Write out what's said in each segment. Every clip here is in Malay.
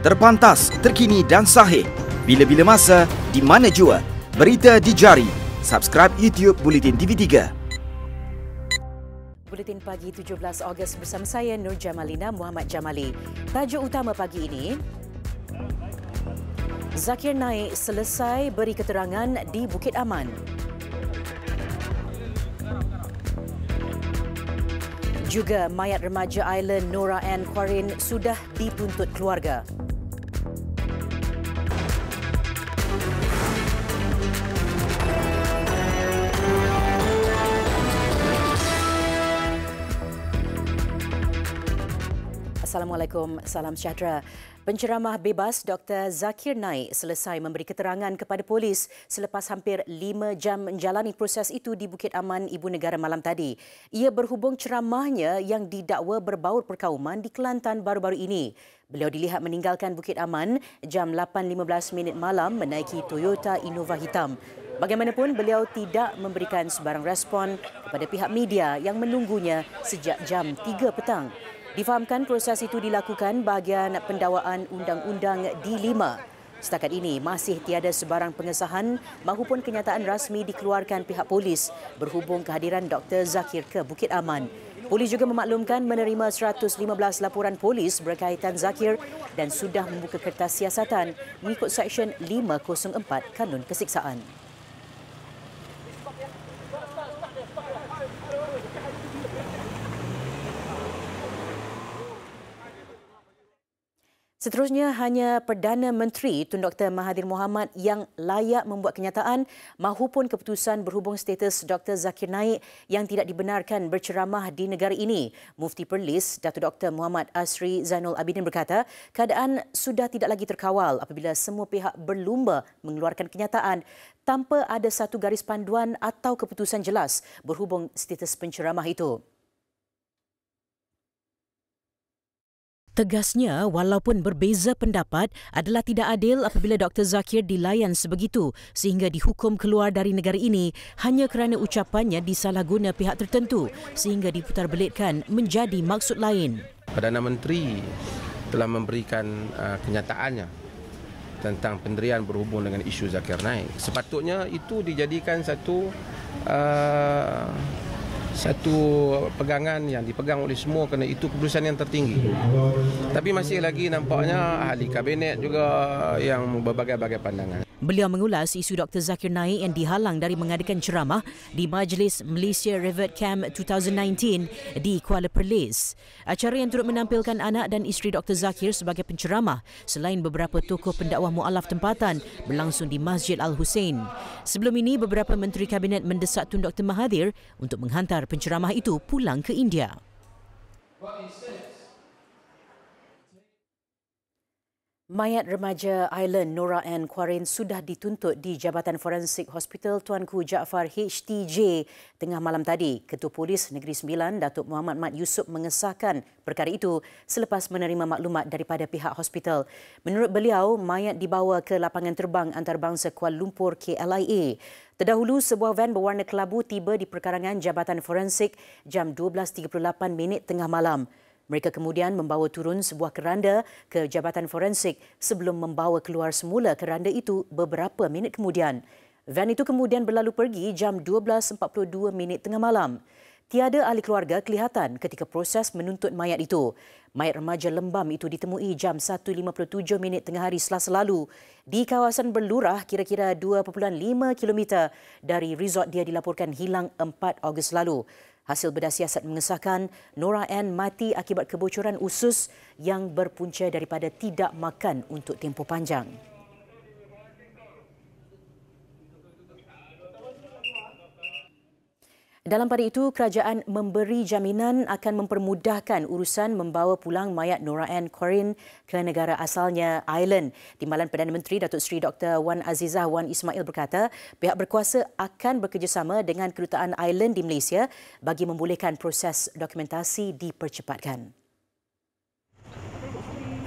Terpantas, terkini dan sahih. Bila-bila masa, di mana jua. Berita di jari. Subscribe YouTube Bulletin TV3. Buletin pagi 17 Ogos bersama saya Nur Jamalina Muhammad Jamali. Tajuk utama pagi ini, Zakir Naik selesai beri keterangan di Bukit Aman. Juga mayat remaja Island Nora Ann Quarin sudah dituntut keluarga. Assalamualaikum, salam sejahtera. Penceramah bebas Dr. Zakir Naik selesai memberi keterangan kepada polis selepas hampir 5 jam menjalani proses itu di Bukit Aman, Ibu Negara malam tadi. Ia berhubung ceramahnya yang didakwa berbaur perkauman di Kelantan baru-baru ini. Beliau dilihat meninggalkan Bukit Aman jam 8.15 malam menaiki Toyota Innova hitam. Bagaimanapun, beliau tidak memberikan sebarang respon kepada pihak media yang menunggunya sejak jam 3 petang. Difahamkan proses itu dilakukan bahagian pendakwaan undang-undang D5. Setakat ini masih tiada sebarang pengesahan maupun kenyataan rasmi dikeluarkan pihak polis berhubung kehadiran Dr. Zakir ke Bukit Aman. Polis juga memaklumkan menerima 115 laporan polis berkaitan Zakir dan sudah membuka kertas siasatan mengikut Seksyen 504 Kanun Kesiksaan. Seterusnya, hanya Perdana Menteri Tun Dr. Mahathir Mohamad yang layak membuat kenyataan mahupun keputusan berhubung status Dr. Zakir Naik yang tidak dibenarkan berceramah di negara ini. Mufti Perlis, Datuk Dr. Muhammad Asri Zainul Abidin berkata, keadaan sudah tidak lagi terkawal apabila semua pihak berlumba mengeluarkan kenyataan tanpa ada satu garis panduan atau keputusan jelas berhubung status penceramah itu. Tegasnya, walaupun berbeza pendapat, adalah tidak adil apabila Dr. Zakir dilayan sebegitu sehingga dihukum keluar dari negara ini hanya kerana ucapannya disalahguna pihak tertentu sehingga diputarbelitkan menjadi maksud lain. Perdana Menteri telah memberikan kenyataannya tentang pendirian berhubung dengan isu Zakir Naik. Sepatutnya itu dijadikan satu pegangan yang dipegang oleh semua kerana itu keputusan yang tertinggi. Tapi masih lagi nampaknya ahli kabinet juga yang berbagai-bagai pandangan. Beliau mengulas isu Dr. Zakir Naik yang dihalang dari mengadakan ceramah di Majlis Malaysia Revert Camp 2019 di Kuala Perlis. Acara yang turut menampilkan anak dan isteri Dr. Zakir sebagai penceramah selain beberapa tokoh pendakwah mualaf tempatan berlangsung di Masjid Al-Hussein. Sebelum ini, beberapa menteri kabinet mendesak Tun Dr. Mahathir untuk menghantar penceramah itu pulang ke India. Mayat remaja Island Nora Ann Quarin sudah dituntut di Jabatan Forensik Hospital Tuanku Jaafar HTJ tengah malam tadi. Ketua Polis Negeri Sembilan, Datuk Muhammad Mat Yusof mengesahkan perkara itu selepas menerima maklumat daripada pihak hospital. Menurut beliau, mayat dibawa ke lapangan terbang antarabangsa Kuala Lumpur KLIA. Terdahulu, sebuah van berwarna kelabu tiba di perkarangan Jabatan Forensik jam 12.38 tengah malam. Mereka kemudian membawa turun sebuah keranda ke Jabatan Forensik sebelum membawa keluar semula keranda itu beberapa minit kemudian. Van itu kemudian berlalu pergi jam 12.42 tengah malam. Tiada ahli keluarga kelihatan ketika proses menuntut mayat itu. Mayat remaja lembam itu ditemui jam 1.57 tengah hari Selasa lalu di kawasan berlurah kira-kira 2.5 km dari resort dia dilaporkan hilang 4 Ogos lalu. Hasil bedah siasat mengesahkan Nora Ann mati akibat kebocoran usus yang berpunca daripada tidak makan untuk tempoh panjang. Dalam pada itu, kerajaan memberi jaminan akan mempermudahkan urusan membawa pulang mayat Nora Ann Quarin ke negara asalnya Ireland. Timbalan Perdana Menteri Datuk Seri Dr. Wan Azizah Wan Ismail berkata, pihak berkuasa akan bekerjasama dengan Kedutaan Ireland di Malaysia bagi membolehkan proses dokumentasi dipercepatkan.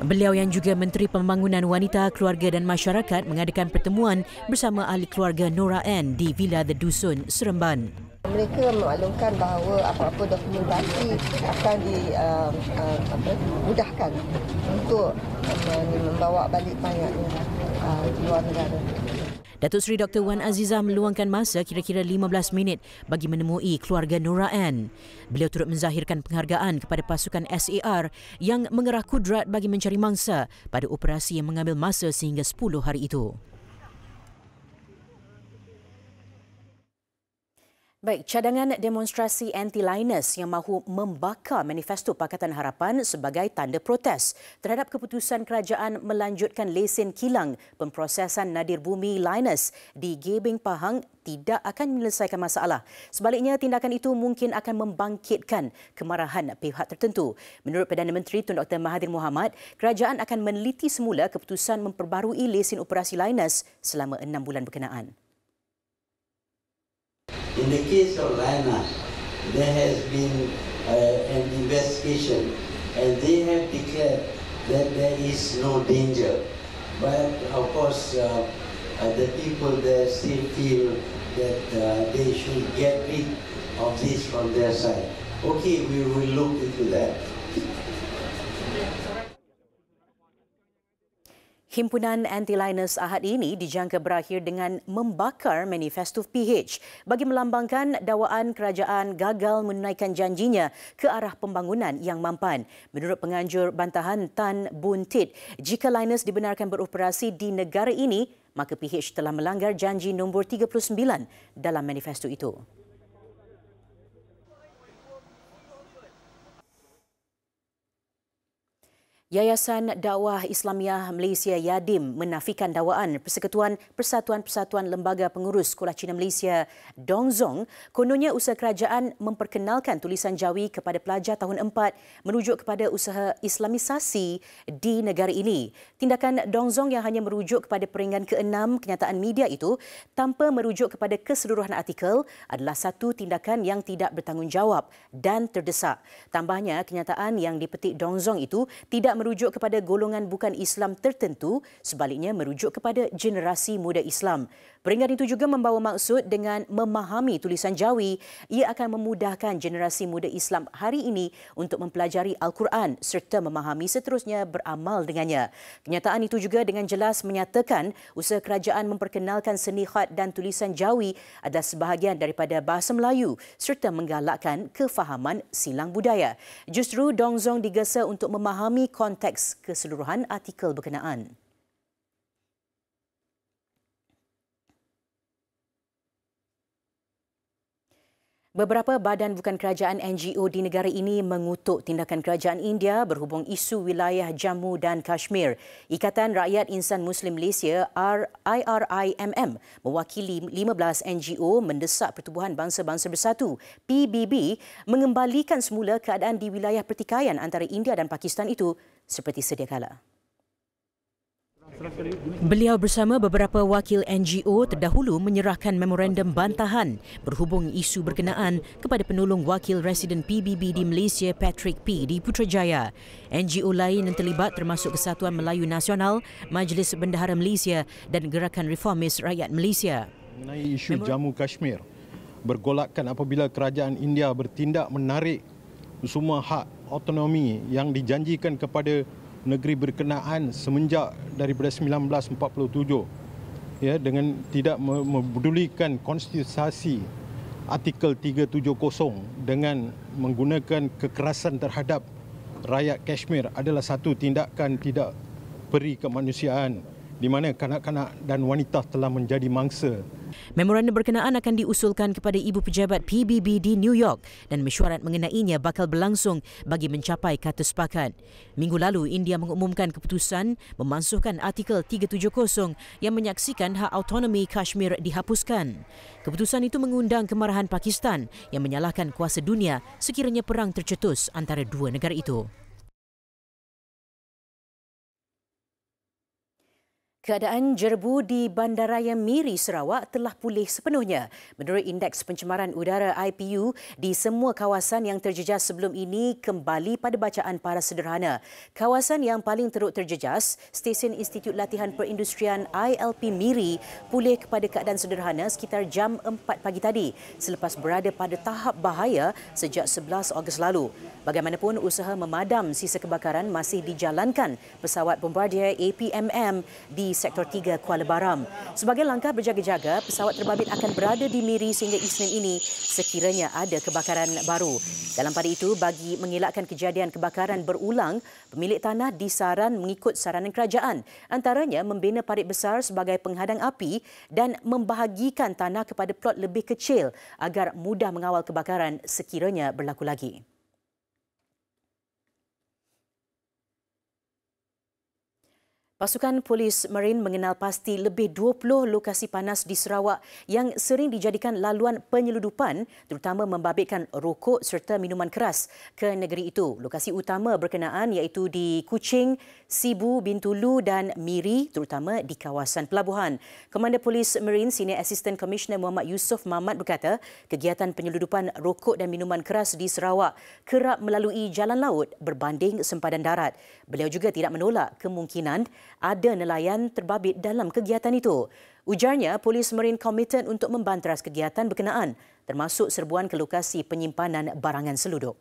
Beliau yang juga Menteri Pembangunan Wanita, Keluarga dan Masyarakat mengadakan pertemuan bersama ahli keluarga Nora Ann di Villa The Dusun, Seremban. mereka memaklumkan bahawa apa-apa dokumentasi akan dimudahkan untuk membawa balik mayatnya di luar negara. Datuk Seri Dr. Wan Azizah meluangkan masa kira-kira 15 minit bagi menemui keluarga Nora Ann. Beliau turut menzahirkan penghargaan kepada pasukan SAR yang mengerah kudrat bagi mencari mangsa pada operasi yang mengambil masa sehingga 10 hari itu. Baik, cadangan demonstrasi anti-Linus yang mahu membakar manifesto Pakatan Harapan sebagai tanda protes terhadap keputusan kerajaan melanjutkan lesen kilang pemprosesan nadir bumi Linus di Gebeng Pahang tidak akan menyelesaikan masalah. Sebaliknya, tindakan itu mungkin akan membangkitkan kemarahan pihak tertentu. Menurut Perdana Menteri Tun Dr. Mahathir Mohamad, kerajaan akan meneliti semula keputusan memperbarui lesen operasi Linus selama 6 bulan berkenaan. In the case of Linus, there has been an investigation and they have declared that there is no danger. But of course, the people there still feel that they should get rid of this from their side. Okay, we will look into that. Himpunan Anti-Linus Ahad ini dijangka berakhir dengan membakar manifesto PH bagi melambangkan dakwaan kerajaan gagal menunaikan janjinya ke arah pembangunan yang mampan. Menurut penganjur bantahan Tan Boon Tit, jika Linus dibenarkan beroperasi di negara ini, maka PH telah melanggar janji nombor 39 dalam manifesto itu. Yayasan Dakwah Islamiah Malaysia Yadim menafikan dakwaan Persekutuan Persatuan Lembaga Pengurus Sekolah Cina Malaysia Dongzong kononnya usaha kerajaan memperkenalkan tulisan Jawi kepada pelajar tahun 4 merujuk kepada usaha Islamisasi di negara ini. Tindakan Dongzong yang hanya merujuk kepada peringgan ke-6 kenyataan media itu tanpa merujuk kepada keseluruhan artikel adalah satu tindakan yang tidak bertanggungjawab dan terdesak. Tambahnya, kenyataan yang dipetik Dongzong itu tidak merujuk kepada golongan bukan Islam tertentu, sebaliknya merujuk kepada generasi muda Islam. Peringatan itu juga membawa maksud dengan memahami tulisan Jawi, ia akan memudahkan generasi muda Islam hari ini untuk mempelajari Al-Quran serta memahami seterusnya beramal dengannya. Kenyataan itu juga dengan jelas menyatakan usaha kerajaan memperkenalkan seni khat dan tulisan Jawi adalah sebahagian daripada bahasa Melayu serta menggalakkan kefahaman silang budaya. Justru Dongzong digesa untuk memahami konteks keseluruhan artikel berkenaan. Beberapa badan bukan kerajaan NGO di negara ini mengutuk tindakan kerajaan India berhubung isu wilayah Jammu dan Kashmir. Ikatan Rakyat Insan Muslim Malaysia IRIMM mewakili 15 NGO mendesak Pertubuhan Bangsa-Bangsa Bersatu PBB mengembalikan semula keadaan di wilayah pertikaian antara India dan Pakistan itu seperti sedia kala. Beliau bersama beberapa wakil NGO terdahulu menyerahkan memorandum bantahan berhubung isu berkenaan kepada penolong wakil residen PBB di Malaysia Patrick P di Putrajaya. NGO lain yang terlibat termasuk Kesatuan Melayu Nasional, Majlis Bendahara Malaysia dan Gerakan Reformis Rakyat Malaysia. Mengenai isu Jammu Kashmir, bergolakkan apabila kerajaan India bertindak menarik semua hak autonomi yang dijanjikan kepada negeri berkenaan semenjak daripada 1947, ya, dengan tidak mempedulikan konstitusi artikel 370 dengan menggunakan kekerasan terhadap rakyat Kashmir adalah satu tindakan tidak peri kemanusiaan di mana kanak-kanak dan wanita telah menjadi mangsa. Memorandum berkenaan akan diusulkan kepada Ibu Pejabat PBB di New York dan mesyuarat mengenainya bakal berlangsung bagi mencapai kata sepakat. Minggu lalu, India mengumumkan keputusan memansuhkan artikel 370 yang menyaksikan hak autonomi Kashmir dihapuskan. Keputusan itu mengundang kemarahan Pakistan yang menyalahkan kuasa dunia sekiranya perang tercetus antara dua negara itu. Keadaan jerbu di Bandaraya Miri, Sarawak telah pulih sepenuhnya. Menurut Indeks Pencemaran Udara IPU, di semua kawasan yang terjejas sebelum ini kembali pada bacaan paras sederhana. Kawasan yang paling teruk terjejas, Stesen Institut Latihan Perindustrian ILP Miri, pulih kepada keadaan sederhana sekitar jam 4 pagi tadi selepas berada pada tahap bahaya sejak 11 Ogos lalu. Bagaimanapun, usaha memadam sisa kebakaran masih dijalankan pesawat Bombardier APMM di Sektor 3 Kuala Baram. Sebagai langkah berjaga-jaga, pesawat terbabit akan berada di Miri sehingga Isnin ini sekiranya ada kebakaran baru. Dalam pada itu, bagi mengelakkan kejadian kebakaran berulang, pemilik tanah disaran mengikut saranan kerajaan, antaranya membina parit besar sebagai penghadang api dan membahagikan tanah kepada plot lebih kecil agar mudah mengawal kebakaran sekiranya berlaku lagi. Pasukan Polis Marin mengenal pasti lebih 20 lokasi panas di Sarawak yang sering dijadikan laluan penyeludupan, terutama membabitkan rokok serta minuman keras ke negeri itu. Lokasi utama berkenaan iaitu di Kuching, Sibu, Bintulu dan Miri, terutama di kawasan pelabuhan. Komander Polis Marin Senior Assistant Commissioner Muhammad Yusof Mahmad berkata, kegiatan penyeludupan rokok dan minuman keras di Sarawak kerap melalui jalan laut berbanding sempadan darat. Beliau juga tidak menolak kemungkinan ada nelayan terbabit dalam kegiatan itu. Ujarnya, Polis Marin komited untuk membanteras kegiatan berkenaan, termasuk serbuan ke lokasi penyimpanan barangan seluduk.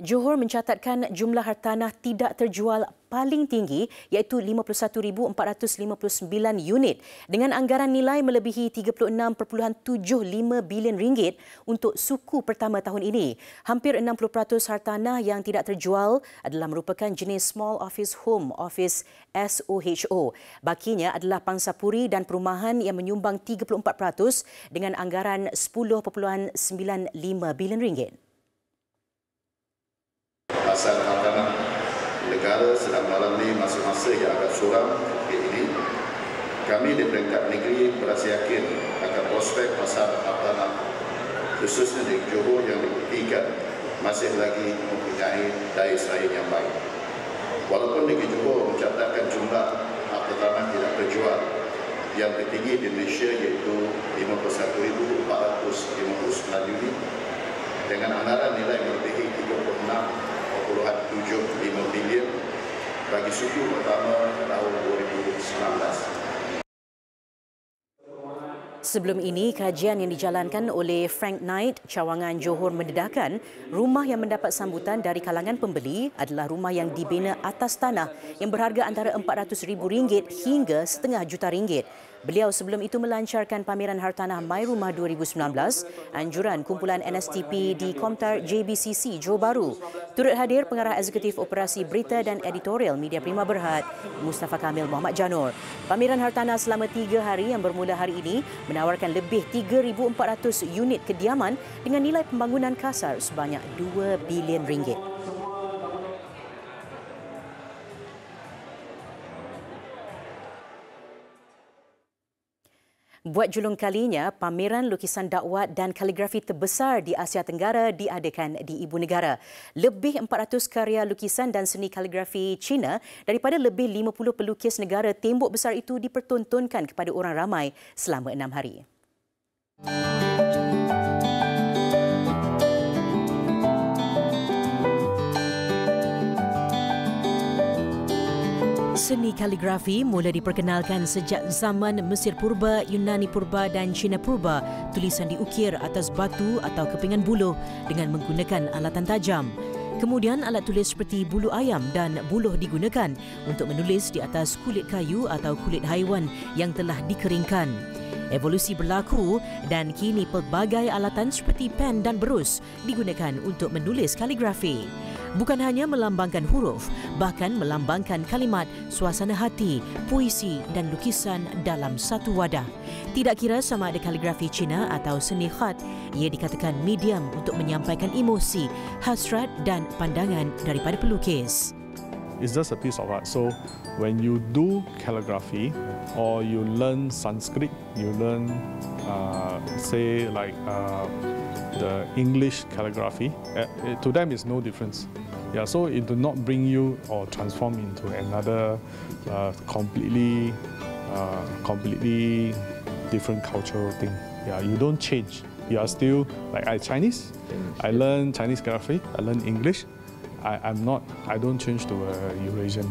Johor mencatatkan jumlah hartanah tidak terjual paling tinggi iaitu 51,459 unit dengan anggaran nilai melebihi 36.75 bilion ringgit untuk suku pertama tahun ini. Hampir 60% hartanah yang tidak terjual adalah merupakan jenis Small Office Home Office SOHO. Bakinya adalah pangsapuri dan perumahan yang menyumbang 34% dengan anggaran 10.95 bilion ringgit. Pasal hartanah negara sedang mengalami masa-masa yang agak suram ini. Kami di peringkat negeri berasa yakin akan prospek pasar hartanah khususnya di Johor yang dibuktikan masih lagi mempunyai daya saing yang baik. Walaupun negeri Johor mencatatkan jumlah hartanah tidak terjual yang tertinggi di Malaysia iaitu 51,459 unit dengan anggaran nilai melebihi 36.75 bilion bagi suku pertama tahun 2019. Sebelum ini, kajian yang dijalankan oleh Frank Knight, Cawangan Johor mendedahkan rumah yang mendapat sambutan dari kalangan pembeli adalah rumah yang dibina atas tanah yang berharga antara RM400,000 hingga RM500,000. Beliau sebelum itu melancarkan pameran hartanah My Rumah 2019, anjuran kumpulan NSTP di Komtar JBCC Johor Bahru. Turut hadir pengarah eksekutif operasi berita dan editorial Media Prima Berhad, Mustafa Kamil Muhammad Janur. Pameran hartanah selama 3 hari yang bermula hari ini menawarkan lebih 3,400 unit kediaman dengan nilai pembangunan kasar sebanyak RM2 bilion. Buat julung kalinya, pameran lukisan dakwat dan kaligrafi terbesar di Asia Tenggara diadakan di Ibu Negara. Lebih 400 karya lukisan dan seni kaligrafi Cina daripada lebih 50 pelukis negara tembok besar itu dipertontonkan kepada orang ramai selama 6 hari. Seni kaligrafi mula diperkenalkan sejak zaman Mesir Purba, Yunani Purba dan Cina Purba. Tulisan diukir atas batu atau kepingan buluh dengan menggunakan alatan tajam. Kemudian alat tulis seperti bulu ayam dan buluh digunakan untuk menulis di atas kulit kayu atau kulit haiwan yang telah dikeringkan. Evolusi berlaku dan kini pelbagai alatan seperti pen dan berus digunakan untuk menulis kaligrafi. Bukan hanya melambangkan huruf, bahkan melambangkan kalimat, suasana hati, puisi dan lukisan dalam satu wadah. Tidak kira sama ada kaligrafi Cina atau seni khat, ia dikatakan medium untuk menyampaikan emosi, hasrat dan pandangan daripada pelukis. it's just a piece of art. So when you do calligraphy or you learn Sanskrit, you learn, say, like the English calligraphy, to them it's no difference. Yeah, so it do not bring you or transform into another completely different cultural thing. Yeah, you don't change. You are still, like I Chinese, I learn Chinese calligraphy, I learn English. I don't change to a Eurasian.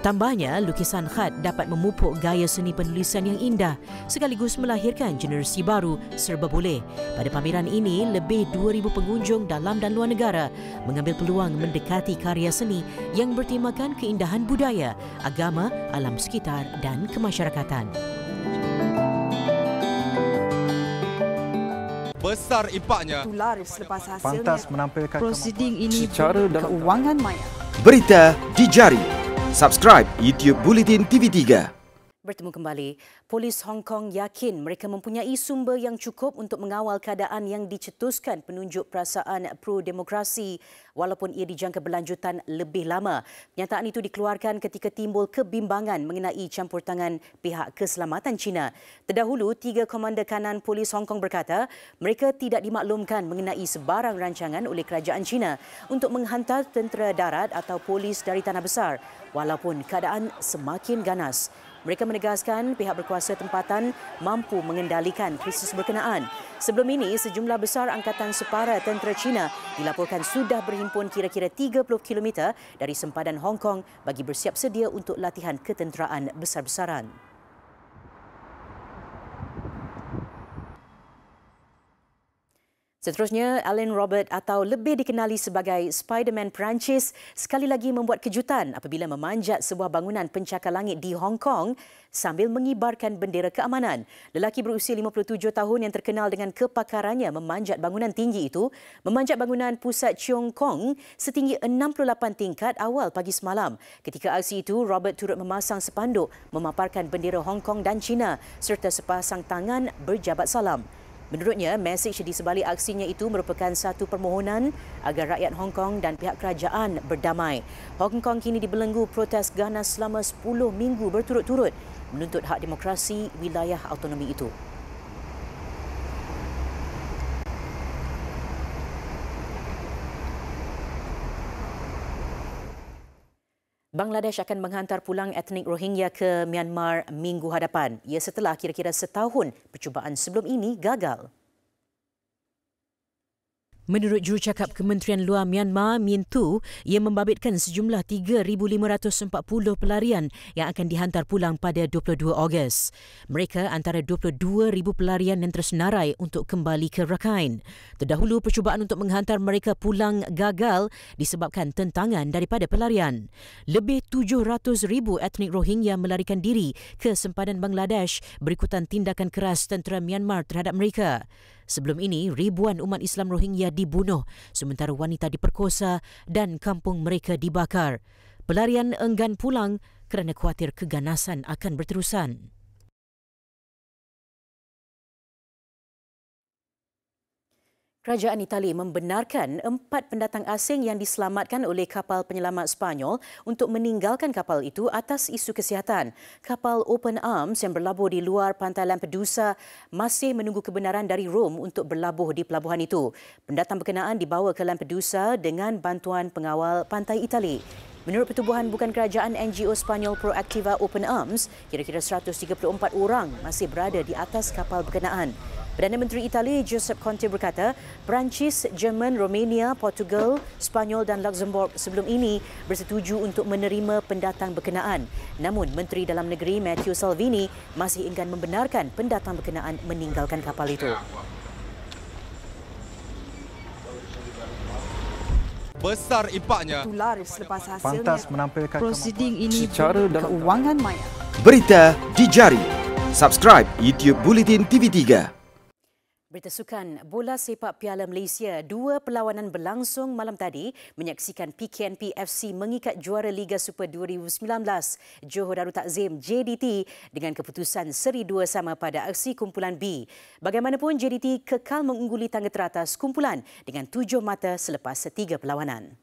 Tambahnya, lukisan khat dapat memupuk gaya seni penulisan yang indah sekaligus melahirkan generasi baru serba boleh. Pada pameran ini, lebih 2,000 pengunjung dalam dan luar negara mengambil peluang mendekati karya seni yang bertemakan keindahan budaya, agama, alam sekitar dan kemasyarakatan. Besar impaknya. Tular selepas hasilnya. Pantas menampilkan prosiding ini secara dalam keuangan maya. Berita di jari. Subscribe YouTube Bulletin TV3. Bertemu kembali, polis Hong Kong yakin mereka mempunyai sumber yang cukup untuk mengawal keadaan yang dicetuskan penunjuk perasaan pro-demokrasi walaupun ia dijangka berlanjutan lebih lama. Pernyataan itu dikeluarkan ketika timbul kebimbangan mengenai campur tangan pihak keselamatan China. Terdahulu, 3 komander kanan polis Hong Kong berkata mereka tidak dimaklumkan mengenai sebarang rancangan oleh kerajaan China untuk menghantar tentera darat atau polis dari tanah besar walaupun keadaan semakin ganas. Mereka menegaskan pihak berkuasa tempatan mampu mengendalikan krisis berkenaan. Sebelum ini, sejumlah besar angkatan separa tentera China dilaporkan sudah berhimpun kira-kira 30 km dari sempadan Hong Kong bagi bersiap sedia untuk latihan ketenteraan besar-besaran. Seterusnya, Alan Robert atau lebih dikenali sebagai Spiderman Perancis sekali lagi membuat kejutan apabila memanjat sebuah bangunan pencakar langit di Hong Kong sambil mengibarkan bendera keamanan. Lelaki berusia 57 tahun yang terkenal dengan kepakarannya memanjat bangunan tinggi itu memanjat bangunan pusat Cheung Kong setinggi 68 tingkat awal pagi semalam. Ketika aksi itu, Robert turut memasang spanduk memaparkan bendera Hong Kong dan China serta sepasang tangan berjabat salam. Menurutnya, mesej di sebalik aksinya itu merupakan satu permohonan agar rakyat Hong Kong dan pihak kerajaan berdamai. Hong Kong kini dibelenggu protes ganas selama 10 minggu berturut-turut menuntut hak demokrasi wilayah autonomi itu. Bangladesh akan menghantar pulang etnik Rohingya ke Myanmar minggu hadapan. Ia setelah kira-kira setahun percubaan sebelum ini gagal. Menurut jurucakap Kementerian Luar Myanmar, Min Tu, ia membabitkan sejumlah 3,540 pelarian yang akan dihantar pulang pada 22 Ogos. Mereka antara 22,000 pelarian yang tersenarai untuk kembali ke Rakhine. Terdahulu, percubaan untuk menghantar mereka pulang gagal disebabkan tentangan daripada pelarian. Lebih 700,000 etnik Rohingya melarikan diri ke sempadan Bangladesh berikutan tindakan keras tentera Myanmar terhadap mereka. Sebelum ini, ribuan umat Islam Rohingya dibunuh sementara wanita diperkosa dan kampung mereka dibakar. Pelarian enggan pulang kerana khawatir keganasan akan berterusan. Kerajaan Itali membenarkan 4 pendatang asing yang diselamatkan oleh kapal penyelamat Sepanyol untuk meninggalkan kapal itu atas isu kesihatan. Kapal Open Arms yang berlabuh di luar pantai Lampedusa masih menunggu kebenaran dari Rom untuk berlabuh di pelabuhan itu. Pendatang berkenaan dibawa ke Lampedusa dengan bantuan pengawal pantai Itali. Menurut pertubuhan bukan kerajaan NGO Sepanyol Proactiva Open Arms, kira-kira 134 orang masih berada di atas kapal berkenaan. Perdana Menteri Itali Giuseppe Conte berkata, Perancis, Jerman, Romania, Portugal, Spanyol dan Luxembourg sebelum ini bersetuju untuk menerima pendatang berkenaan. Namun, Menteri Dalam Negeri Matteo Salvini masih enggan membenarkan pendatang berkenaan meninggalkan kapal itu. Besar impaknya. Tular selepas hasilnya. Pantas menampilkan prosiding ini secara dalam keuangan maya. Berita di jari. Subscribe YouTube Bulletin TV3. Berita sukan, bola sepak Piala Malaysia. 2 perlawanan berlangsung malam tadi menyaksikan PKNP FC mengikat juara Liga Super 2019 Johor Darul Takzim JDT dengan keputusan seri 2 sama pada aksi kumpulan B. Bagaimanapun, JDT kekal mengungguli tangga teratas kumpulan dengan 7 mata selepas 3 perlawanan.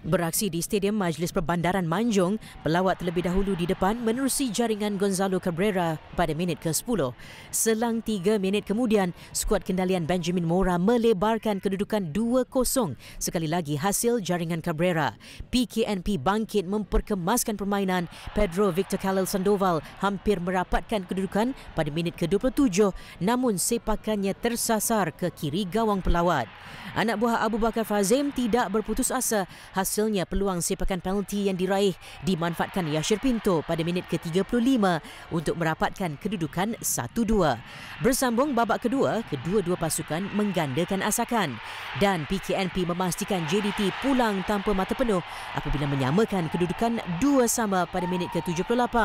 Beraksi di Stadium Majlis Perbandaran Manjung, pelawat terlebih dahulu di depan menerusi jaringan Gonzalo Cabrera pada minit ke-10. Selang 3 minit kemudian, skuad kendalian Benjamin Mora melebarkan kedudukan 2-0 sekali lagi hasil jaringan Cabrera. PKNP bangkit memperkemaskan permainan. Pedro Victor Khalil Sandoval hampir merapatkan kedudukan pada minit ke-27, namun sepakannya tersasar ke kiri gawang pelawat. Anak buah Abu Bakar Fazim tidak berputus asa. Hasilnya peluang sepakan penalti yang diraih dimanfaatkan Yashir Pinto pada minit ke-35 untuk merapatkan kedudukan 1-2. Bersambung babak kedua, kedua-dua pasukan menggandakan asakan dan PKNP memastikan JDT pulang tanpa mata penuh apabila menyamakan kedudukan 2-2 pada minit ke-78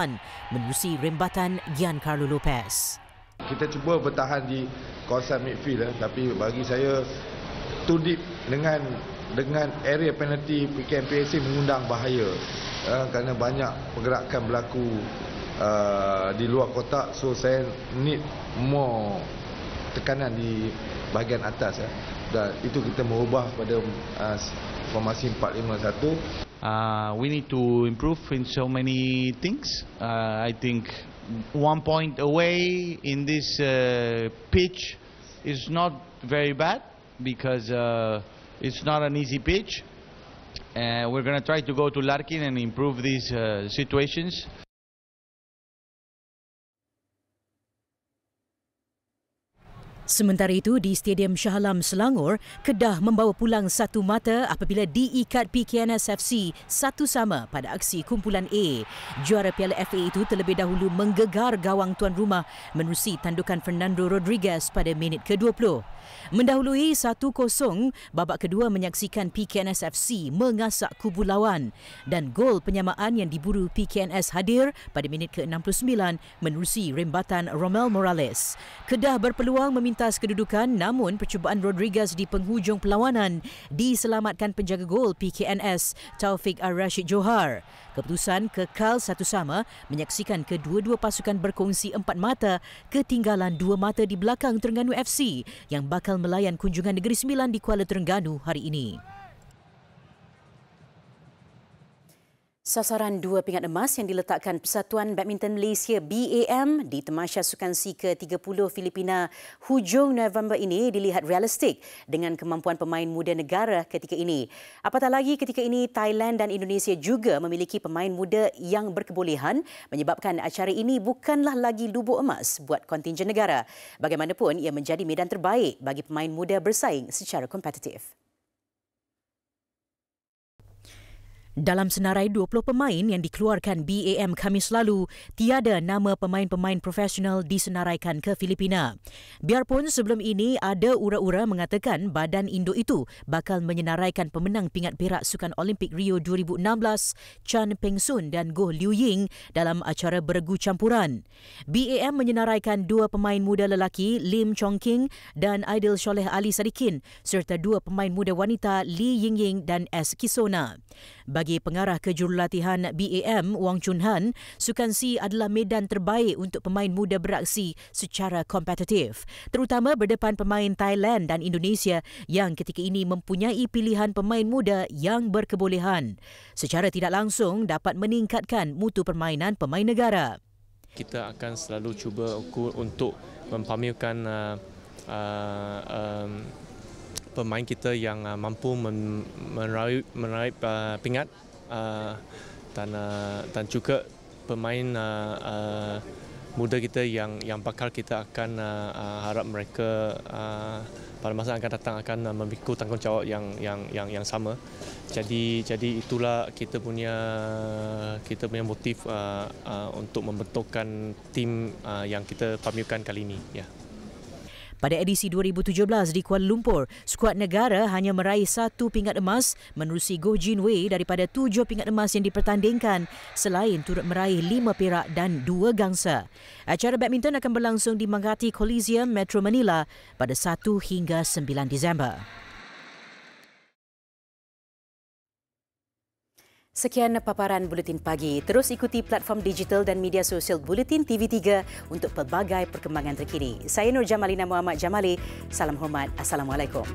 menerusi rembatan Giancarlo Lopez. Kita cuba bertahan di kawasan midfield, tapi bagi saya too deep dengan area penalti PKNPAC mengundang bahaya kerana banyak pergerakan berlaku di luar kotak, so saya need more tekanan di bahagian atas dan itu kita merubah pada formasi 4-5-1. We need to improve in so many things. I think 1 point away in this pitch is not very bad because it's not an easy pitch. We're going to try to go to Larkin and improve these situations. Sementara itu, di Stadium Shah Alam Selangor, Kedah membawa pulang satu mata apabila diikat PKNS FC 1-1 pada aksi kumpulan A. Juara Piala FA itu terlebih dahulu menggegar gawang tuan rumah menerusi tandukan Fernando Rodriguez pada minit ke-20. Mendahului 1-0, babak kedua menyaksikan PKNS FC mengasak kubu lawan dan gol penyamaan yang diburu PKNS hadir pada minit ke-69 menerusi rembatan Romel Morales. Kedah berpeluang memintas kedudukan, namun percubaan Rodriguez di penghujung perlawanan diselamatkan penjaga gol PKNS Taufik Ar-Rashid Johar. Keputusan kekal 1-1 menyaksikan kedua-dua pasukan berkongsi 4 mata ketinggalan 2 mata di belakang Terengganu FC yang bakal melayan kunjungan Negeri Sembilan di Kuala Terengganu hari ini. Sasaran 2 pingat emas yang diletakkan Persatuan Badminton Malaysia BAM di Tamasya Sukan SEA ke-30 Filipina hujung November ini dilihat realistik dengan kemampuan pemain muda negara ketika ini. Apatah lagi ketika ini Thailand dan Indonesia juga memiliki pemain muda yang berkebolehan menyebabkan acara ini bukanlah lagi lubuk emas buat kontingen negara. Bagaimanapun ia menjadi medan terbaik bagi pemain muda bersaing secara kompetitif. Dalam senarai 20 pemain yang dikeluarkan BAM Khamis lalu, tiada nama pemain-pemain profesional disenaraikan ke Filipina. Biarpun sebelum ini ada ura-ura mengatakan badan induk itu bakal menyenaraikan pemenang pingat perak Sukan Olimpik Rio 2016, Chan Peng Sun dan Goh Liu Ying dalam acara beregu campuran. BAM menyenaraikan 2 pemain muda lelaki, Lim Chong King dan Aidil Sholeh Ali Sadikin, serta 2 pemain muda wanita, Lee Ying Ying dan S. Kisona. Bagi pengarah kejurulatihan BAM, Wang Chun Han, Sukan SEA adalah medan terbaik untuk pemain muda beraksi secara kompetitif, terutama berdepan pemain Thailand dan Indonesia yang ketika ini mempunyai pilihan pemain muda yang berkebolehan. Secara tidak langsung dapat meningkatkan mutu permainan pemain negara. Kita akan selalu cuba untuk mempamerkan pemain kita yang mampu meraih pingat dan juga pemain muda kita yang bakal kita akan harap mereka pada masa akan datang akan memikul tanggungjawab yang sama. Jadi itulah kita punya motif untuk membentukkan tim yang kita pamerkan kali ini. Ya. Pada edisi 2017 di Kuala Lumpur, skuad negara hanya meraih 1 pingat emas menerusi Goh Jin Wei daripada 7 pingat emas yang dipertandingkan selain turut meraih 5 perak dan 2 gangsa. Acara badminton akan berlangsung di Makati Coliseum Metro Manila pada 1 hingga 9 Disember. Sekian paparan Buletin Pagi. Terus ikuti platform digital dan media sosial Buletin TV3 untuk pelbagai perkembangan terkini. Saya Nur Jamalina Muhammad Jamali. Salam hormat. Assalamualaikum.